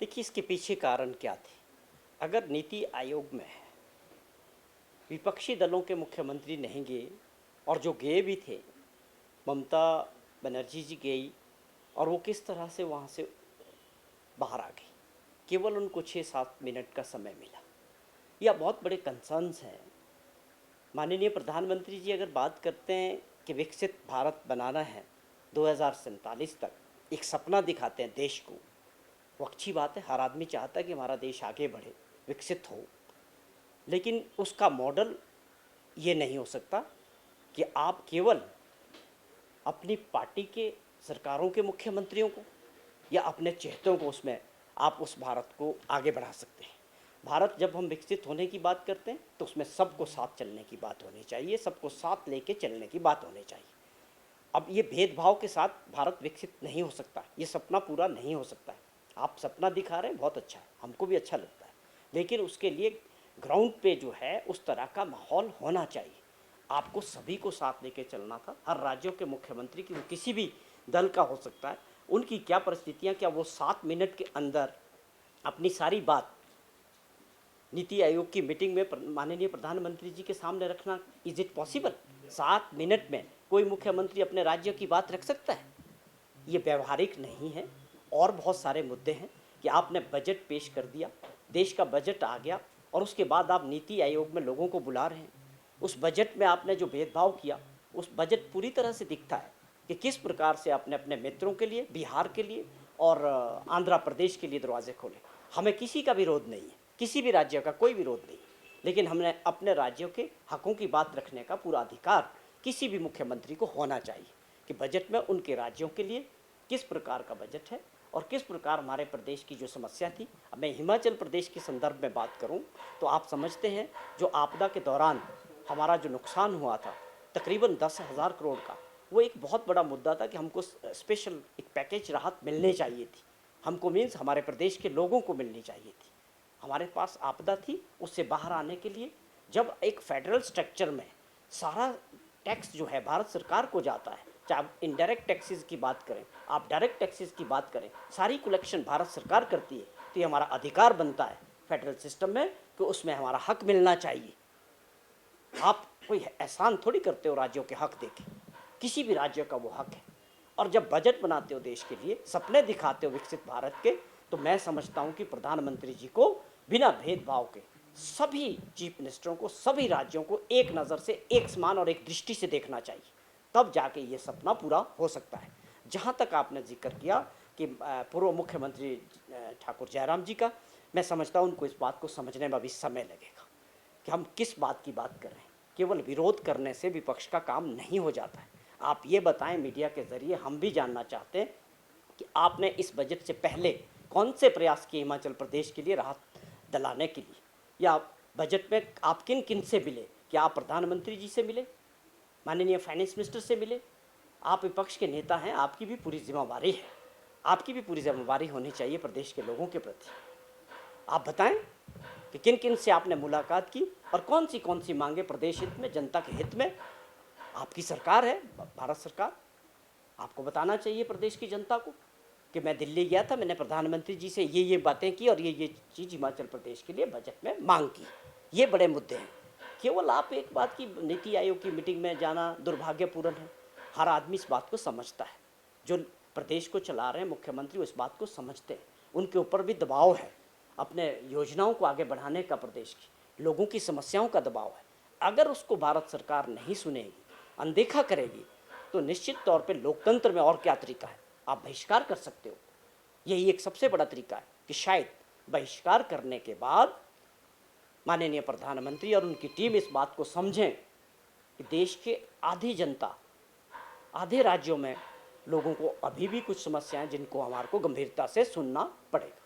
देखिए, इसके पीछे कारण क्या थे? अगर नीति आयोग में विपक्षी दलों के मुख्यमंत्री नहीं गए, और जो गए भी थे, ममता बनर्जी जी गई, और वो किस तरह से वहाँ से बाहर आ गई। केवल उनको 6-7 मिनट का समय मिला। यह बहुत बड़े कंसर्न्स हैं। माननीय प्रधानमंत्री जी अगर बात करते हैं कि विकसित भारत बनाना है 2047 तक, एक सपना दिखाते हैं देश को, वो अच्छी बात है। हर आदमी चाहता है कि हमारा देश आगे बढ़े, विकसित हो। लेकिन उसका मॉडल ये नहीं हो सकता कि आप केवल अपनी पार्टी के सरकारों के मुख्यमंत्रियों को या अपने चहेतों को उसमें आप उस भारत को आगे बढ़ा सकते हैं। भारत जब हम विकसित होने की बात करते हैं तो उसमें सबको साथ चलने की बात होनी चाहिए, सबको साथ लेके चलने की बात होनी चाहिए। अब ये भेदभाव के साथ भारत विकसित नहीं हो सकता, ये सपना पूरा नहीं हो सकता है। आप सपना दिखा रहे हैं, बहुत अच्छा है, हमको भी अच्छा लगता है, लेकिन उसके लिए ग्राउंड पे जो है उस तरह का माहौल होना चाहिए। आपको सभी को साथ लेके चलना था। हर राज्यों के मुख्यमंत्री की, वो किसी भी दल का हो सकता है, उनकी क्या परिस्थितियाँ, क्या वो 7 मिनट के अंदर अपनी सारी बात नीति आयोग की मीटिंग में माननीय प्रधानमंत्री जी के सामने रखना, इज इट पॉसिबल? 7 मिनट में कोई मुख्यमंत्री अपने राज्य की बात रख सकता है? ये व्यवहारिक नहीं है। और बहुत सारे मुद्दे हैं कि आपने बजट पेश कर दिया, देश का बजट आ गया, और उसके बाद आप नीति आयोग में लोगों को बुला रहे हैं। उस बजट में आपने जो भेदभाव किया, उस बजट पूरी तरह से दिखता है कि किस प्रकार से आपने अपने मित्रों के लिए, बिहार के लिए और आंध्र प्रदेश के लिए दरवाजे खोले। हमें किसी का विरोध नहीं है, किसी भी राज्य का कोई विरोध नहीं, लेकिन हमने अपने राज्यों के हकों की बात रखने का पूरा अधिकार किसी भी मुख्यमंत्री को होना चाहिए कि बजट में उनके राज्यों के लिए किस प्रकार का बजट है और किस प्रकार हमारे प्रदेश की जो समस्या थी। अब मैं हिमाचल प्रदेश के संदर्भ में बात करूं तो आप समझते हैं, जो आपदा के दौरान हमारा जो नुकसान हुआ था तकरीबन 10,000 करोड़ का, वो एक बहुत बड़ा मुद्दा था कि हमको स्पेशल एक पैकेज राहत मिलनी चाहिए थी। हमको मीन्स हमारे प्रदेश के लोगों को मिलनी चाहिए थी। हमारे पास आपदा थी, उससे बाहर आने के लिए जब एक फेडरल स्ट्रक्चर में सारा टैक्स जो है भारत सरकार को जाता है, चाहे आप इनडायरेक्ट टैक्सेस की बात करें, आप डायरेक्ट टैक्सेस की बात करें, सारी कलेक्शन भारत सरकार करती है, तो ये हमारा अधिकार बनता है फेडरल सिस्टम में कि उसमें हमारा हक मिलना चाहिए। आप कोई एहसान थोड़ी करते हो राज्यों के हक देके, किसी भी राज्य का वो हक है। और जब बजट बनाते हो देश के लिए, सपने दिखाते हो विकसित भारत के, तो मैं समझता हूँ कि प्रधानमंत्री जी को बिना भेदभाव के सभी चीफ मिनिस्टरों को, सभी राज्यों को एक नज़र से, एक समान और एक दृष्टि से देखना चाहिए, तब जाके ये सपना पूरा हो सकता है। जहाँ तक आपने जिक्र किया कि पूर्व मुख्यमंत्री ठाकुर जयराम जी का, मैं समझता हूँ उनको इस बात को समझने में अभी समय लगेगा कि हम किस बात की बात कर रहे हैं। केवल विरोध करने से विपक्ष का काम नहीं हो जाता है। आप ये बताएं मीडिया के ज़रिए, हम भी जानना चाहते हैं कि आपने इस बजट से पहले कौन से प्रयास किए हिमाचल प्रदेश के लिए राहत दिलाने के लिए, या बजट में आप किन किन से मिले? क्या आप प्रधानमंत्री जी से मिले, माननीय फाइनेंस मिनिस्टर से मिले? आप विपक्ष के नेता हैं, आपकी भी पूरी जिम्मेवारी है, आपकी भी पूरी जिम्मेवारी होनी चाहिए प्रदेश के लोगों के प्रति। आप बताएं कि किन किन से आपने मुलाकात की और कौन सी मांगे प्रदेश हित में, जनता के हित में। आपकी सरकार है, भारत सरकार, आपको बताना चाहिए प्रदेश की जनता को कि मैं दिल्ली गया था, मैंने प्रधानमंत्री जी से ये बातें की और ये चीज़ हिमाचल प्रदेश के लिए बजट में मांग की। ये बड़े मुद्दे हैं। केवल आप एक बात की, नीति आयोग की मीटिंग में जाना दुर्भाग्यपूर्ण है। हर आदमी इस बात को समझता है, जो प्रदेश को चला रहे हैं मुख्यमंत्री, उस बात को समझते हैं। उनके ऊपर भी दबाव है अपने योजनाओं को आगे बढ़ाने का, प्रदेश की लोगों की समस्याओं का दबाव है। अगर उसको भारत सरकार नहीं सुनेगी, अनदेखा करेगी, तो निश्चित तौर पे लोकतंत्र में और क्या तरीका है, आप बहिष्कार कर सकते हो। यही एक सबसे बड़ा तरीका है कि शायद बहिष्कार करने के बाद माननीय प्रधानमंत्री और उनकी टीम इस बात को समझें कि देश के आधी जनता, आधे राज्यों में लोगों को अभी भी कुछ समस्याएं जिनको हमारे को गंभीरता से सुनना पड़ेगा।